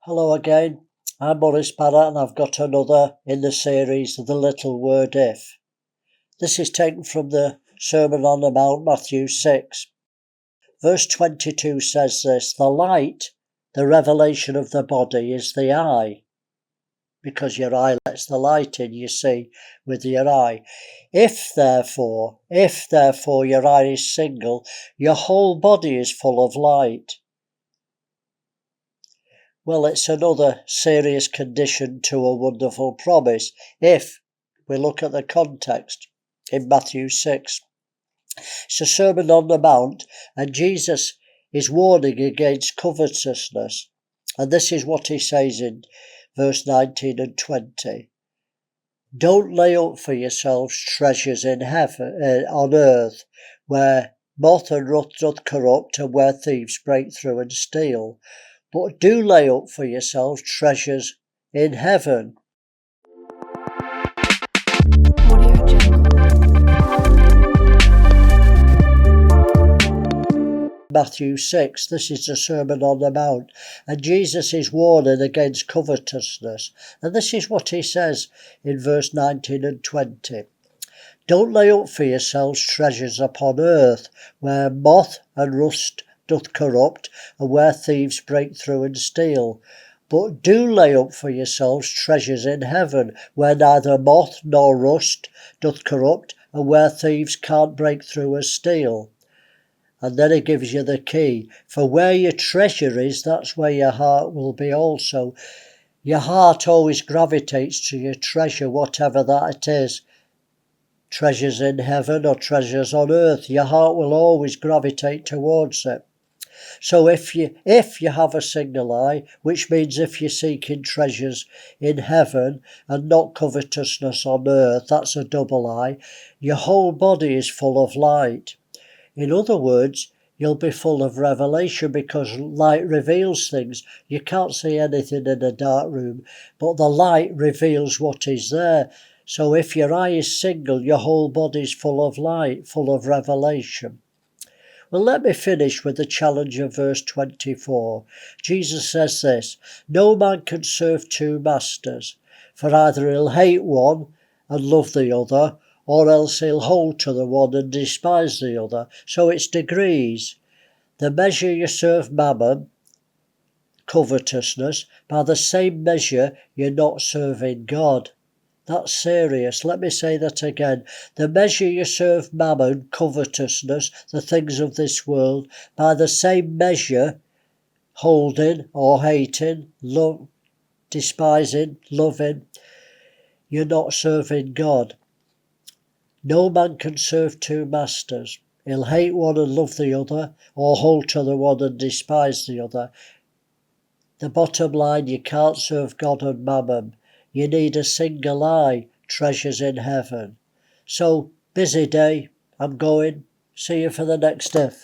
Hello again, I'm Maurice and I've got another in the series, The Little Word If. This is taken from the Sermon on the Mount, Matthew 6. Verse 22 says this: the light, the revelation of the body, is the eye. Because your eye lets the light in, you see, with your eye. If therefore your eye is single, your whole body is full of light. Well, it's another serious condition to a wonderful promise, if we look at the context in Matthew 6. It's a Sermon on the Mount, and Jesus is warning against covetousness. And this is what he says in verse 19 and 20. Don't lay up for yourselves treasures in heaven, on earth, where moth and rust doth corrupt, and where thieves break through and steal. But do lay up for yourselves treasures in heaven. Matthew 6, this is the Sermon on the Mount, and Jesus is warning against covetousness. And this is what he says in verse 19 and 20. Don't lay up for yourselves treasures upon earth, where moth and rust doth corrupt, and where thieves break through and steal. But do lay up for yourselves treasures in heaven, where neither moth nor rust doth corrupt, and where thieves can't break through and steal. And then he gives you the key. For where your treasure is, that's where your heart will be also. Your heart always gravitates to your treasure, whatever that it is. Treasures in heaven or treasures on earth, your heart will always gravitate towards it. So if you have a single eye, which means if you're seeking treasures in heaven and not covetousness on earth, that's a double eye, your whole body is full of light. In other words, you'll be full of revelation, because light reveals things. You can't see anything in a dark room, but the light reveals what is there. So if your eye is single, your whole body is full of light, full of revelation. Well, let me finish with the challenge of verse 24. Jesus says this: no man can serve two masters, for either he'll hate one and love the other, or else he'll hold to the one and despise the other. So it's degrees. The measure you serve mammon, covetousness, by the same measure you're not serving God. That's serious. Let me say that again. The measure you serve mammon, covetousness, the things of this world, by the same measure, holding or hating, despising, loving, you're not serving God. No man can serve two masters. He'll hate one and love the other, or hold to the one and despise the other. The bottom line, you can't serve God and mammon. You need a single eye, treasures in heaven. So, busy day, I'm going. See you for the next if.